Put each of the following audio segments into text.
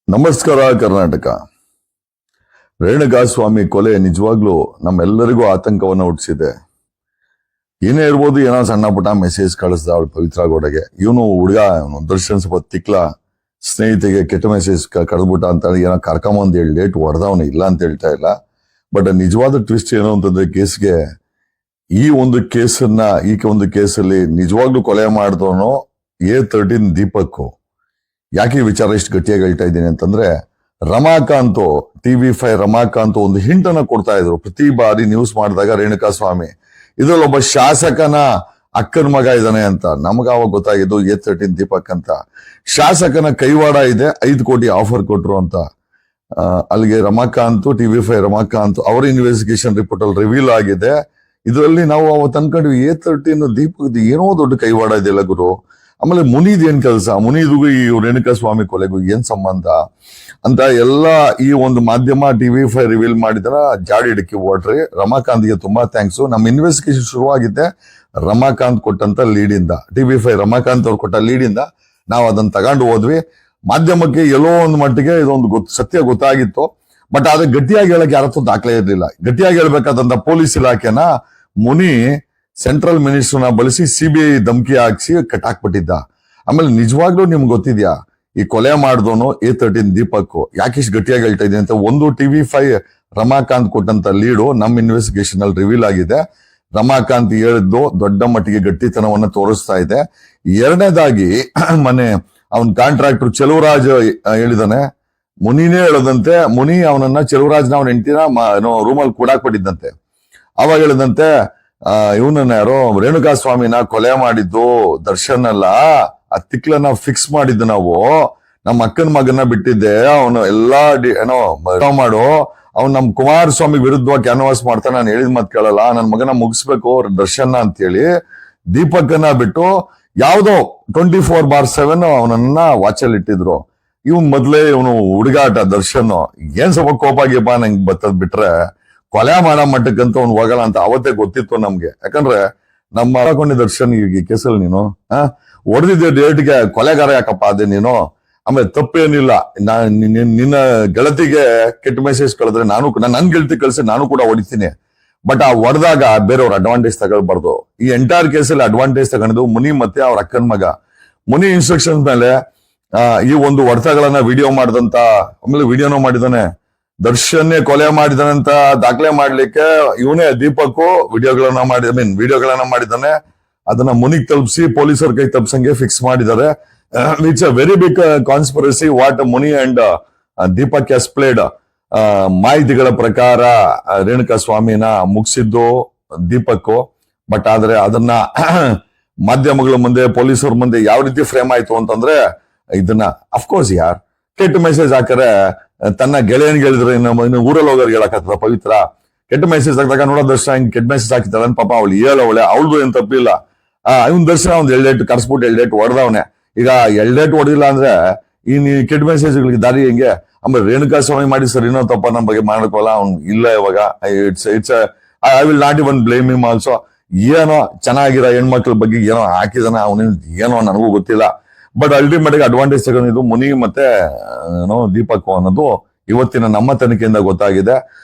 ನಮಸ್ಕಾರ ಕರ್ನಾಟಕ. ರೇಣುಕಾಸ್ವಾಮಿ ಕೊಲೆ ನಿಜವಾಗ್ಲೂ ನಮ್ಮೆಲ್ಲರಿಗೂ ಆತಂಕವನ್ನು ಹುಟ್ಟಿಸಿದೆ. ಏನೇ ಇರ್ಬೋದು, ಏನೋ ಸಣ್ಣ ಪುಟ್ಟ ಮೆಸೇಜ್ ಕಳಿಸ್ದ ಅವಳು ಪವಿತ್ರ ಗೌಡಗೆ. ಇವನು ಹುಡುಗ ದರ್ಶನ್ ಸ್ವಲ್ಪ ತಿಕ್ಲ ಸ್ನೇಹಿತೆಗೆ ಕೆಟ್ಟ ಮೆಸೇಜ್ ಕಳೆದ್ಬಿಟ್ಟ ಅಂತ ಏನೋ ಕರ್ಕೊಂಬಂದು ಹೇಳಿ ಲೇಟ್ ಹೊಡೆದವನು ಇಲ್ಲ ಅಂತ ಹೇಳ್ತಾ ಇಲ್ಲ. ಬಟ್ ನಿಜವಾದ ಟ್ವಿಸ್ಟ್ ಏನು ಅಂತಂದ್ರೆ ಕೇಸ್ಗೆ ಈ ಒಂದು ಕೇಸಲ್ಲಿ ನಿಜವಾಗ್ಲೂ ಕೊಲೆ ಮಾಡಿದವನು A13 ದೀಪಕ್. ಯಾಕೆ ಈ ವಿಚಾರ ಇಷ್ಟು ಗಟ್ಟಿಯಾಗಿ ಹೇಳ್ತಾ ಇದ್ದೀನಿ ಅಂತಂದ್ರೆ, ರಮಾಕಾಂತ್ TV5 ರಮಾಕಾಂತ್ ಒಂದು ಹಿಂಟ್ ಅನ್ನ ಕೊಡ್ತಾ ಇದ್ರು ಪ್ರತಿ ಬಾರಿ ನ್ಯೂಸ್ ಮಾಡಿದಾಗ. ರೇಣುಕಾಸ್ವಾಮಿ ಇದ್ರಲ್ಲಿ ಒಬ್ಬ ಶಾಸಕನ ಅಕ್ಕನ ಮಗ ಇದ್ದಾನೆ ಅಂತ ನಮಗ ಅವಾಗ ಗೊತ್ತಾಗಿದ್ದು A13 ದೀಪಕ್ ಅಂತ. ಶಾಸಕನ ಕೈವಾಡ ಇದೆ, 5 ಕೋಟಿ ಆಫರ್ ಕೊಟ್ರು ಅಂತ. ಅಲ್ಲಿಗೆ ರಮಾಕಾಂತ್ TV5 ರಮಾಕಾಂತ್ ಅವರ ಇನ್ವೆಸ್ಟಿಗೇಷನ್ ರಿಪೋರ್ಟ್ ಅಲ್ಲಿ ರಿವೀಲ್ ಆಗಿದೆ. ಇದರಲ್ಲಿ ನಾವು ಅವತ್ತು ಅನ್ಕೊಂಡ್ವಿ A13 ದೀಪಕ್ ಏನೋ ದೊಡ್ಡ ಕೈವಾಡ ಇದೆಯಲ್ಲ ಗುರು. ಆಮೇಲೆ ಮುನಿದ್ ಏನ್ ಕೆಲಸ, ಮುನಿದಿಗೂ ಈ ರೇಣುಕಾಸ್ವಾಮಿ ಕೊಲೆಗೂ ಏನ್ ಸಂಬಂಧ ಅಂತ ಎಲ್ಲ ಈ ಒಂದು ಮಾಧ್ಯಮ TV5 ರಿವೀಲ್ ಮಾಡಿದ್ರ ಜಾಡಿ ಹಿಡಕಿ ಓಡ್ರಿ. ರಮಾಕಾಂತ್ಗೆ ತುಂಬಾ ಥ್ಯಾಂಕ್ಸ್. ನಮ್ಮ ಇನ್ವೆಸ್ಟಿಗೇಷನ್ ಶುರುವಾಗಿದೆ ರಮಾಕಾಂತ್ ಕೊಟ್ಟಂತ ಲೀಡ್ ಇಂದ. TV5 ರಮಾಕಾಂತ್ ಅವ್ರು ಕೊಟ್ಟ ಲೀಡ್ ಇಂದ ನಾವು ಅದನ್ನ ತಗೊಂಡು ಹೋದ್ವಿ. ಮಾಧ್ಯಮಕ್ಕೆ ಎಲ್ಲೋ ಒಂದು ಮಟ್ಟಿಗೆ ಇದೊಂದು ಸತ್ಯ ಗೊತ್ತಾಗಿತ್ತು. ಬಟ್ ಆದ್ರೆ ಗಟ್ಟಿಯಾಗಿ ಹೇಳಕ್ ಯಾರತ್ತೂ ದಾಖಲೆ ಇರ್ಲಿಲ್ಲ. ಗಟ್ಟಿಯಾಗಿ ಹೇಳ್ಬೇಕಾದಂತ ಪೊಲೀಸ್ ಇಲಾಖೆನ ಮುನಿ ಸೆಂಟ್ರಲ್ ಮಿನಿಸ್ಟರ್ನ ಬಳಸಿ CBI ಧಮಕಿ ಹಾಕ್ಸಿ ಕಟ್ಟಾಕ್ಬಿಟ್ಟಿದ್ದ. ಆಮೇಲೆ ನಿಜವಾಗ್ಲೂ ನಿಮ್ಗೆ ಗೊತ್ತಿದ್ಯಾ, ಈ ಕೊಲೆ ಮಾಡಿದವನು A13 ದೀಪಕ್. ಯಾಕಿಷ್ಟು ಗಟ್ಟಿಯಾಗಿ ಹೇಳ್ತಾ ಇದ್ದೀನಿ ಅಂತ, ಒಂದು TV5 ರಮಾಕಾಂತ್ ಕೊಟ್ಟಂತ ಲೀಡು ನಮ್ಮ ಇನ್ವೆಸ್ಟಿಗೇಷನ್ ಅಲ್ಲಿ ರಿವೀಲ್ ಆಗಿದೆ. ರಮಾಕಾಂತ್ ಹೇಳಿದ್ದು ದೊಡ್ಡ ಮಟ್ಟಿಗೆ ಗಟ್ಟಿತನವನ್ನ ತೋರಿಸ್ತಾ ಇದೆ. ಎರಡನೇದಾಗಿ ಮೊನ್ನೆ ಅವನ್ ಕಾಂಟ್ರಾಕ್ಟರ್ ಚೆಲುವರಾಜ್ ಹೇಳಿದಾನೆ, ಮುನಿನೇ ಹೇಳದಂತೆ, ಮುನಿ ಅವನನ್ನ ಚೆಲುವರಾಜ್ನ ಅವನ ಹೆಂಡತಿನ ರೂಮಲ್ಲಿ ಕೂಡಾಕ್ಬಿಟ್ಟಿದ್ದಂತೆ. ಅವಾಗ ಹೇಳಿದಂತೆ ಇವನನ್ನ ಯಾರೋ ರೇಣುಕಾಸ್ವಾಮಿನ ಕೊಲೆ ಮಾಡಿದ್ದು ದರ್ಶನ್ ಅಲ್ಲ, ಆ ತಿಕ್ಲನ್ನ ಫಿಕ್ಸ್ ಮಾಡಿದ್ದು ನಾವು. ನಮ್ಮ ಅಕ್ಕನ ಮಗನ ಬಿಟ್ಟಿದ್ದೆ, ಅವನು ಎಲ್ಲಾ ಮಾಡು, ಅವ್ನು ನಮ್ ಕುಮಾರಸ್ವಾಮಿ ವಿರುದ್ಧವಾಗಿ ಕ್ಯಾನ್ವಾಸ್ ಮಾಡ್ತಾನೆ, ನಾನು ಹೇಳಿದ ಮತ್ ಕೇಳಲ್ಲ, ನನ್ ಮಗನ ಮುಗಿಸ್ಬೇಕು ದರ್ಶನ್ ಅಂತೇಳಿ ದೀಪಕನ್ನ ಬಿಟ್ಟು ಯಾವ್ದೋ 24/7 ಅವನನ್ನ ವಾಚಲ್ಲಿ ಇಟ್ಟಿದ್ರು. ಇವನ್ ಮೊದ್ಲೇ ಇವನು ಹುಡುಗಾಟ ದರ್ಶನ್. ಏನ್ ಸ್ವಲ್ಪ ಕೋಪ ಗೀಪ ನಂಗೆ ಬತ್ತದ್ ಬಿಟ್ರೆ ಕೊಲೆ ಮಾಡೋ ಮಟ್ಟಕ್ಕಂತ ಅವ್ನು ಹೋಗಲ್ಲ ಅಂತ ಅವತ್ತೇ ಗೊತ್ತಿತ್ತು ನಮ್ಗೆ. ಯಾಕಂದ್ರೆ ನಮ್ಮ ಹಾಕೊಂಡಿ ದರ್ಶನ್ ಈ ಕೇಸಲ್ಲಿ ನೀನು ಹೊಡೆದಿದ್ದೆ ಡೇಟ್ಗೆ ಕೊಲೆಗಾರ ಯಾಕಪ್ಪ ಅದೇ ನೀನು. ಆಮೇಲೆ ತಪ್ಪೇನಿಲ್ಲ, ನಿನ್ನ ಗೆಳತಿಗೆ ಕೆಟ್ಟ ಮೆಸೇಜ್ ಕಳೆದ್ರೆ ನನ್ ಗೆಳತಿ ಕಳ್ಸಿ ನಾನು ಕೂಡ ಹೊಡಿತೀನಿ. ಬಟ್ ಆ ಹೊಡೆದಾಗ ಬೇರೆಯವ್ರ ಅಡ್ವಾಂಟೇಜ್ ತಗೊಳ್ಬಾರ್ದು. ಈ ಎಂಟೈರ್ ಕೇಸಲ್ಲಿ ಅಡ್ವಾಂಟೇಜ್ ತಗೊಂಡಿದ್ದು ಮುನಿ ಮತ್ತೆ ಅವ್ರ ಅಕ್ಕನ ಮಗ. ಮುನಿ ಇನ್ಸ್ಟ್ರಕ್ಷನ್ಸ್ ಮೇಲೆ ಈ ಒಂದು ಹೊಡೆತಗಳನ್ನ ವಿಡಿಯೋ ಮಾಡಿದಂತ, ಆಮೇಲೆ ವಿಡಿಯೋನೂ ಮಾಡಿದಾನೆ. ದರ್ಶನ್ನೇ ಕೊಲೆ ಮಾಡಿದಾನಂತ ದಾಖಲೆ ಮಾಡ್ಲಿಕ್ಕೆ ಇವನೇ ದೀಪಕ್ ವಿಡಿಯೋಗಳನ್ನ ಮಾಡಿದಾನೆ. ಅದನ್ನ ಮುನಿಗ್ ತಲುಪಿಸಿ ಪೊಲೀಸರ ಕೈ ತಪ್ಸಂಗೆ ಫಿಕ್ಸ್ ಮಾಡಿದ್ದಾರೆ. It's a very big conspiracy what Muni and Deepak has played. ಮಾಹಿತಿಗಳ ಪ್ರಕಾರ ರೇಣುಕಾಸ್ವಾಮಿನ ಮುಗಿಸಿದ್ದು ದೀಪಕ್. ಬಟ್ ಆದ್ರೆ ಅದನ್ನ ಮಾಧ್ಯಮಗಳ ಮುಂದೆ ಪೊಲೀಸರ ಮುಂದೆ ಯಾವ ರೀತಿ ಫ್ರೇಮ್ ಆಯ್ತು ಅಂತಂದ್ರೆ, ಇದನ್ನ ಅಫ್ಕೋರ್ಸ್ ಕೆಟ್ಟ ಮೆಸೇಜ್ ಹಾಕರೆ ತನ್ನ ಗೆಳೆಯನ್ಗೆ ಹೇಳಿದ್ರೆ ಇನ್ನು ಊರಲ್ಲಿ ಹೋಗೋರ್ಗೆ ಹೇಳಕತ್ತ ಪವಿತ್ರ. ಕೆಟ್ಟ ಮೆಸೇಜ್ ಹಾಕಿದಾಗ ನೋಡೋ ದರ್ಶನ ಹಿಂಗ್ ಕೆಟ್ಟ ಮೆಸೇಜ್ ಹಾಕಿದ್ದಾಳೆ ಪಾಪ ಅವಳು ಹೇಳವಳೆ, ಅವಳದು ಏನ್ ತಪ್ಪಿಲ್ಲ. ಇವನ್ ದರ್ಶನ ಒಂದ್ 2 ಕರ್ಸ್ಬಿಟ್ಟು 2 ಹೊಡೆದವನೆ. ಈಗ 2 ಹೊಡೆದಿಲ್ಲ ಅಂದ್ರೆ ಈ ಕೆಟ್ಟ ಮೆಸೇಜ್ಗಳಿಗೆ ದಾರಿ ಹೆಂಗೆ? ಆಮೇಲೆ ರೇಣುಕಾಸ್ವಾಮಿ ಮಾಡಿ ಸರ್ ಇನ್ನೋ ತಪ್ಪ ನಮ್ಮ ಬಗ್ಗೆ ಮಾಡ್ಕೋಲ್ಲ ಅವ್ನು ಇಲ್ಲ ಇವಾಗ. It's I will not even blame him also. ಏನೋ ಚೆನ್ನಾಗಿರೋ ಹೆಣ್ಮಕ್ಳ ಬಗ್ಗೆ ಏನೋ ಹಾಕಿದಾನೆ ಅವನ, ಏನೋ ನನಗೂ ಗೊತ್ತಿಲ್ಲ. ಬಟ್ ಅಲ್ಟಿಮೇಟ್ ಆಗಿ ಅಡ್ವಾಂಟೇಜ್ ತಗೊಂಡಿದ್ದು ಮುನಿ ಮತ್ತೆ ದೀಪಕ್ ಅನ್ನೋದು ಇವತ್ತಿನ ನಮ್ಮ ತನಿಖೆಯಿಂದ ಗೊತ್ತಾಗಿದೆ.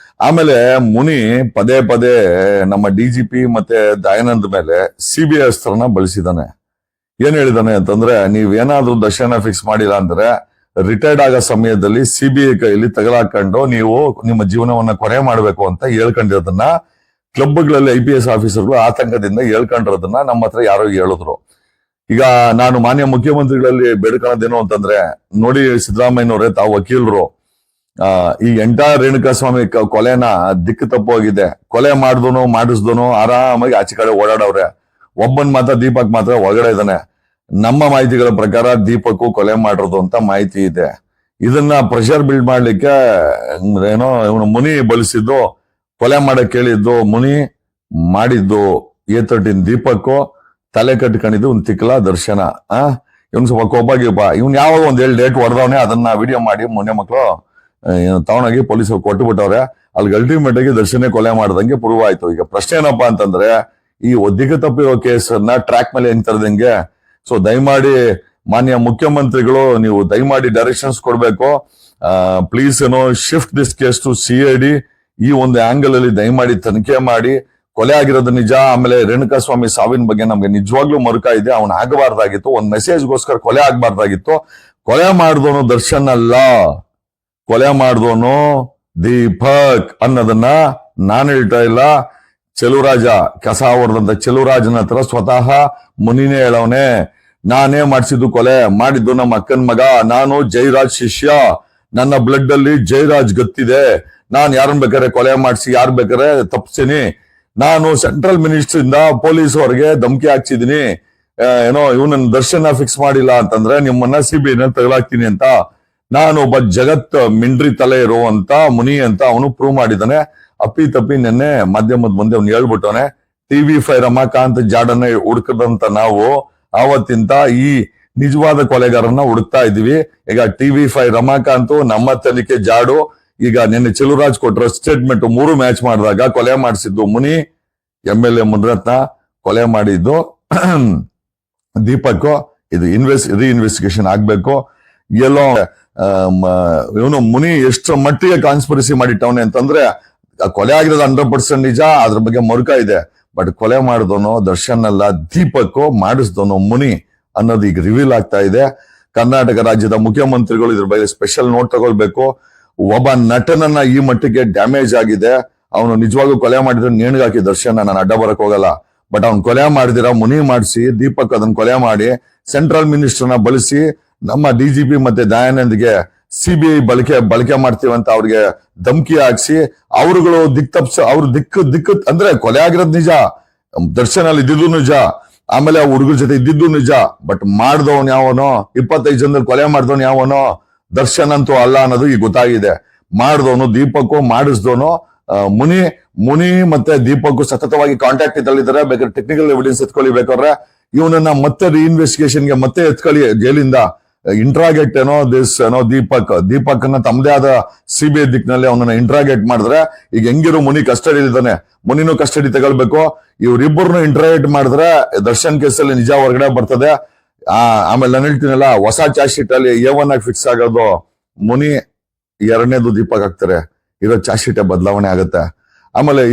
ಆಮೇಲೆ ಮುನಿ ಪದೇ ಪದೇ ನಮ್ಮ DGP ಮತ್ತೆ ದಯಾನಂದ್ ಮೇಲೆ CBI ಅಸ್ತ್ರನ ಬಳಸಿದಾನೆ. ಏನ್ ಹೇಳಿದಾನೆ ಅಂತಂದ್ರೆ, ನೀವೇನಾದ್ರೂ ದರ್ಶನ ಫಿಕ್ಸ್ ಮಾಡಿಲ್ಲ ಅಂದ್ರೆ ರಿಟೈರ್ಡ್ ಆಗೋ ಸಮಯದಲ್ಲಿ CBI ಕೈಯಲ್ಲಿ ತಗಲಾಕೊಂಡು ನೀವು ನಿಮ್ಮ ಜೀವನವನ್ನ ಕೊನೆ ಮಾಡ್ಬೇಕು ಅಂತ ಹೇಳ್ಕೊಂಡಿರೋದನ್ನ ಕ್ಲಬ್ಗಳಲ್ಲಿ IPS ಆಫೀಸರ್ಗಳು ಆತಂಕದಿಂದ ಹೇಳ್ಕೊಂಡಿರೋದನ್ನ ನಮ್ಮ ಹತ್ರ ಯಾರೋ ಹೇಳಿದ್ರು. ಈಗ ನಾನು ಮಾನ್ಯ ಮುಖ್ಯಮಂತ್ರಿಗಳಲ್ಲಿ ಬೇಡ್ಕೊಳ್ಳೋದೇನು ಅಂತಂದ್ರೆ, ನೋಡಿ ಸಿದ್ದರಾಮಯ್ಯನವರೇ, ತಾವು ವಕೀಲರು, ಈ ಎಂಟೈರ್ ರೇಣುಕಾಸ್ವಾಮಿ ಕೊಲೆನ ದಿಕ್ಕು ತಪ್ಪೋಗಿದೆ. ಕೊಲೆ ಮಾಡಿಸ್ದೋನು ಆರಾಮಾಗಿ ಆಚೆ ಕಡೆ ಓಡಾಡವ್ರೆ. ಒಬ್ಬನ್ ಮಾತ್ರ ದೀಪಕ್ ಮಾತ್ರ ಒಳಗಡೆ ಇದ್ದಾನೆ. ನಮ್ಮ ಮಾಹಿತಿಗಳ ಪ್ರಕಾರ ದೀಪಕ್ ಕೊಲೆ ಮಾಡಿರೋದು ಅಂತ ಮಾಹಿತಿ ಇದೆ. ಇದನ್ನ ಪ್ರೆಷರ್ ಬಿಲ್ಡ್ ಮಾಡ್ಲಿಕ್ಕೆ ಇವನು ಮುನಿ ಬಳಸಿದ್ದು, ಕೊಲೆ ಮಾಡಕ್ ಕೇಳಿದ್ದು ಮುನಿ, ಮಾಡಿದ್ದು A13 ದೀಪಕ್, ತಲೆ ಕಟ್ಕೊಂಡಿದ್ದು ಒಂದ್ ತಿಕ್ಲ ದರ್ಶನ. ಇವನ್ ಸ್ವಲ್ಪ ಕೋಪಾಗಿಪ್ಪ. ಇವ್ನ್ ಯಾವಾಗ ಒಂದ್ 7 ಡೇಟ್ ಹೊಡೆದವನೇ, ಅದನ್ನ ವಿಡಿಯೋ ಮಾಡಿ ಮೊನ್ನೆ ಮಕ್ಕಳು ತಗೊಂಡೋಗಿ ಪೊಲೀಸರು ಕೊಟ್ಟು ಬಿಟ್ಟವ್ರೆ. ಅಲ್ಲಿ ಅಲ್ಟಿಮೇಟ್ ಆಗಿ ದರ್ಶನ ಕೊಲೆ ಮಾಡ್ದಂಗೆ ಪ್ರೂವ್ ಆಯ್ತು. ಈಗ ಪ್ರಶ್ನೆ ಏನಪ್ಪಾ ಅಂತಂದ್ರೆ, ಈ ದಿಕ್ಕು ತಪ್ಪಿರೋ ಕೇಸನ್ನ ಟ್ರ್ಯಾಕ್ ಮೇಲೆ ಹೆಂಗ್ ತರದಂಗೆ. ಸೊ ದಯಮಾಡಿ ಮಾನ್ಯ ಮುಖ್ಯಮಂತ್ರಿಗಳು ನೀವು ದಯಮಾಡಿ ಡೈರೆಕ್ಷನ್ಸ್ ಕೊಡ್ಬೇಕು. Please shift this case to CID. ಈ ಒಂದು ಆಂಗಲ್ ಅಲ್ಲಿ ದಯಮಾಡಿ ತನಿಖೆ ಮಾಡಿ. ಕೊಲೆ ಆಗಿರೋದು ನಿಜ. ಆಮೇಲೆ ರೇಣುಕಾಸ್ವಾಮಿ ಸಾವಿನ ಬಗ್ಗೆ ನಮ್ಗೆ ನಿಜವಾಗ್ಲೂ ಮರುಕ ಇದೆ. ಅವನ್ ಆಗಬಾರ್ದಾಗಿತ್ತು. ಒಂದ್ ಮೆಸೇಜ್ಗೋಸ್ಕರ ಕೊಲೆ ಆಗ್ಬಾರ್ದಾಗಿತ್ತು. ಕೊಲೆ ಮಾಡಿದವನು ದರ್ಶನ್ ಅಲ್ಲ, ಕೊಲೆ ಮಾಡಿದವನು ದೀಪಕ್ ಅನ್ನೋದನ್ನ ನಾನು ಹೇಳ್ತಾ ಇಲ್ಲ. ಚೆಲುವರಾಜ, ಕಸ ಹೊಡೆದಂತ ಚೆಲುವರಾಜನ ಹತ್ರ ಸ್ವತಃ ಮುನಿನೇ ಹೇಳವನೆ, ನಾನೇ ಮಾಡಿಸಿದ್ದು ಕೊಲೆ ಮಾಡಿದ್ದು ನಮ್ಮ ಅಕ್ಕನ ಮಗ, ನಾನು ಜೈರಾಜ್ ಶಿಷ್ಯ, ನನ್ನ ಬ್ಲಡ್ ಅಲ್ಲಿ ಜೈರಾಜ್ ಗೊತ್ತಿದೆ, ನಾನ್ ಯಾರನ್ನ ಬೇಕಾದ್ರೆ ಕೊಲೆ ಮಾಡಿಸಿ ಯಾರು ಬೇಕಾದ್ರೆ ತಪ್ಪಿಸ್ತೀನಿ, ನಾನು ಸೆಂಟ್ರಲ್ ಮಿನಿಸ್ಟರ್ ಇಂದ ಪೊಲೀಸ್ ಅವರಿಗೆ ಧಮಕಿ ಹಾಕ್ಸಿದೀನಿ, ಇವನನ್ನ ದರ್ಶನ ಫಿಕ್ಸ್ ಮಾಡಿಲ್ಲ ಅಂತಂದ್ರೆ ನಿಮ್ಮನ್ನ CBI ತಗಲಾಕ್ತೀನಿ ಅಂತ ನಾನು ಒಬ್ಬ ಜಗತ್ ಮಿಂಡ್ರಿ ತಲೆ ಇರುವಂತ ಮುನಿ ಅಂತ ಅವನು ಪ್ರೂವ್ ಮಾಡಿದಾನೆ. ಅಪ್ಪಿ ತಪ್ಪಿ ನೆನ್ನೆ ಮಾಧ್ಯಮದ ಮುಂದೆ ಅವ್ನು ಹೇಳ್ಬಿಟ್ಟವನೆ. TV5 ರಮಾಕಾಂತ್ ಜಾಡನ್ನ ಹುಡುಕದಂತ ನಾವು ಆವತ್ತಿಂತ ಈ ನಿಜವಾದ ಕೊಲೆಗಾರನ್ನ ಹುಡುಕ್ತಾ ಇದೀವಿ. ಈಗ TV5 ರಮಾಕಾಂತ್ ನಮ್ಮ ತನಿಖೆ ಜಾಡು. ಈಗ ನಿನ್ನೆ ಚೆಲುವರಾಜ್ ಕೊಟ್ಟರೆ ಸ್ಟೇಟ್ಮೆಂಟ್ 3 ಮ್ಯಾಚ್ ಮಾಡಿದಾಗ ಕೊಲೆ ಮಾಡಿಸಿದ್ದು ಮುನಿ, MLA ಮುನಿರತ್ನ, ಕೊಲೆ ಮಾಡಿದ್ದು ದೀಪಕ್. ಇದು ರೀಇನ್ವೆಸ್ಟಿಗೇಷನ್ ಆಗ್ಬೇಕು. ಎಲ್ಲೋ ಇವನು ಮುನಿ ಎಷ್ಟು ಮಟ್ಟಿಗೆ ಕಾನ್ಸ್ಪಿರಸಿ ಮಾಡಿಟ್ಟವನೆ ಅಂತಂದ್ರೆ ಕೊಲೆ ಆಗಿರೋದು 100% ನಿಜ, ಅದ್ರ ಬಗ್ಗೆ ಮರುಕ ಇದೆ. ಬಟ್ ಕೊಲೆ ಮಾಡಿದವನು ದರ್ಶನ್ ಅಲ್ಲ, ದೀಪಕ್ ಮಾಡಿಸಿದವನು ಮುನಿ ಅನ್ನೋದು ಈಗ ರಿವೀಲ್ ಆಗ್ತಾ ಇದೆ. ಕರ್ನಾಟಕ ರಾಜ್ಯದ ಮುಖ್ಯಮಂತ್ರಿಗಳು ಇದ್ರ ಬಗ್ಗೆ ಸ್ಪೆಷಲ್ ನೋಟ್ ತಗೊಳ್ಬೇಕು. ಒಬ್ಬ ನಟನನ್ನ ಈ ಮಟ್ಟಿಗೆ ಡ್ಯಾಮೇಜ್ ಆಗಿದೆ. ಅವನು ನಿಜವಾಗೂ ಕೊಲೆ ಮಾಡಿದ್ರೆ ನೇಣಿಗಾಕಿ ದರ್ಶನ್, ನಾನು ಅಡ್ಡ ಬರಕ್ ಹೋಗಲ್ಲ. ಬಟ್ ಅವ್ನು ಕೊಲೆ ಮಾಡಿದಿರ ಮುನಿ ಮಾಡಿಸಿ, ದೀಪಕ್ ಅದನ್ನ ಕೊಲೆ ಮಾಡಿ ಸೆಂಟ್ರಲ್ ಮಿನಿಸ್ಟರ್ನ ಬಳಸಿ ನಮ್ಮ DGP ಮತ್ತೆ ದಯಾನಂದ್ಗೆ CBI ಬಳಕೆ ಮಾಡ್ತೀವಂತ ಅವ್ರಿಗೆ ಧಮಕಿ ಹಾಕ್ಸಿ ಅವ್ರುಗಳು ಅವ್ರ ದಿಕ್ಕು ಅಂದ್ರೆ ಕೊಲೆ ಆಗಿರೋದು ನಿಜ, ದರ್ಶನ್ ಅಲ್ಲಿ ಇದ್ದಿದ್ದು ನಿಜ, ಆಮೇಲೆ ಆ ಹುಡುಗರ ಜೊತೆ ಇದ್ದಿದ್ದು ನಿಜ. ಬಟ್ ಮಾಡ್ದವನ್ ಯಾವನೋ, 25 ಜನದಲ್ಲಿ ಕೊಲೆ ಮಾಡ್ದವನ್ ಯಾವನೋ, ದರ್ಶನ್ ಅಂತೂ ಅಲ್ಲ ಅನ್ನೋದು ಈಗ ಗೊತ್ತಾಗಿದೆ. ಮಾಡ್ದವನು ದೀಪಕ್, ಮಾಡಿಸ್ದವನು ಮುನಿ ಮತ್ತೆ ದೀಪಕ್ ಸತತವಾಗಿ ಕಾಂಟ್ಯಾಕ್ಟ್ ಇದ್ದಲ್ಲಿದ್ದಾರೆ. ಬೇಕಾದ್ರೆ ಟೆಕ್ನಿಕಲ್ ಎವಿಡೆನ್ಸ್ ಎತ್ಕೊಳ್ಳಿ, ಬೇಕಾದ್ರೆ ಇವನನ್ನ ಮತ್ತೆ ರೀಇನ್ವೆಸ್ಟಿಗೇಷನ್ಗೆ ಮತ್ತೆ ಎತ್ಕೊಳ್ಳಿ ಜೈಲಿಂದ. ಇಂಟ್ರಾಗೇಟ್ ದೀಪಕ್ ಅನ್ನ ತಮ್ಮದೇ ಆದ CBI ದಿಕ್ಕಿನಲ್ಲಿ ಅವನನ್ನ ಇಂಟ್ರಾಗೇಟ್ ಮಾಡಿದ್ರೆ, ಈಗ ಹೆಂಗಿರೋ ಮುನಿ ಕಸ್ಟಡಿ ಇದ್ದಾನೆ, ಮುನಿನೂ ಕಸ್ಟಡಿ ತಗೊಳ್ಬೇಕು. ಇವ್ರಿಬ್ಬರನ್ನು ಇಂಟ್ರಾಗೇಟ್ ಮಾಡಿದ್ರೆ ದರ್ಶನ್ ಕೇಸಲ್ಲಿ ನಿಜ ಹೊರಗಡೆ ಬರ್ತದೆ. ಆಮೇಲೆ ನಾನು ಹೇಳ್ತೀನಲ್ಲ, ಹೊಸ ಚಾರ್ಜ್ ಶೀಟ್ ಅಲ್ಲಿ A1 ಆಗಿ ಫಿಕ್ಸ್ ಆಗೋದು ಮುನಿ, 2ನೇದು ದೀಪಕ್ ಆಗ್ತಾರೆ. ಇರೋ ಚಾರ್ಜ್ ಶೀಟ್ ಬದಲಾವಣೆ ಆಗುತ್ತೆ. ಆಮೇಲೆ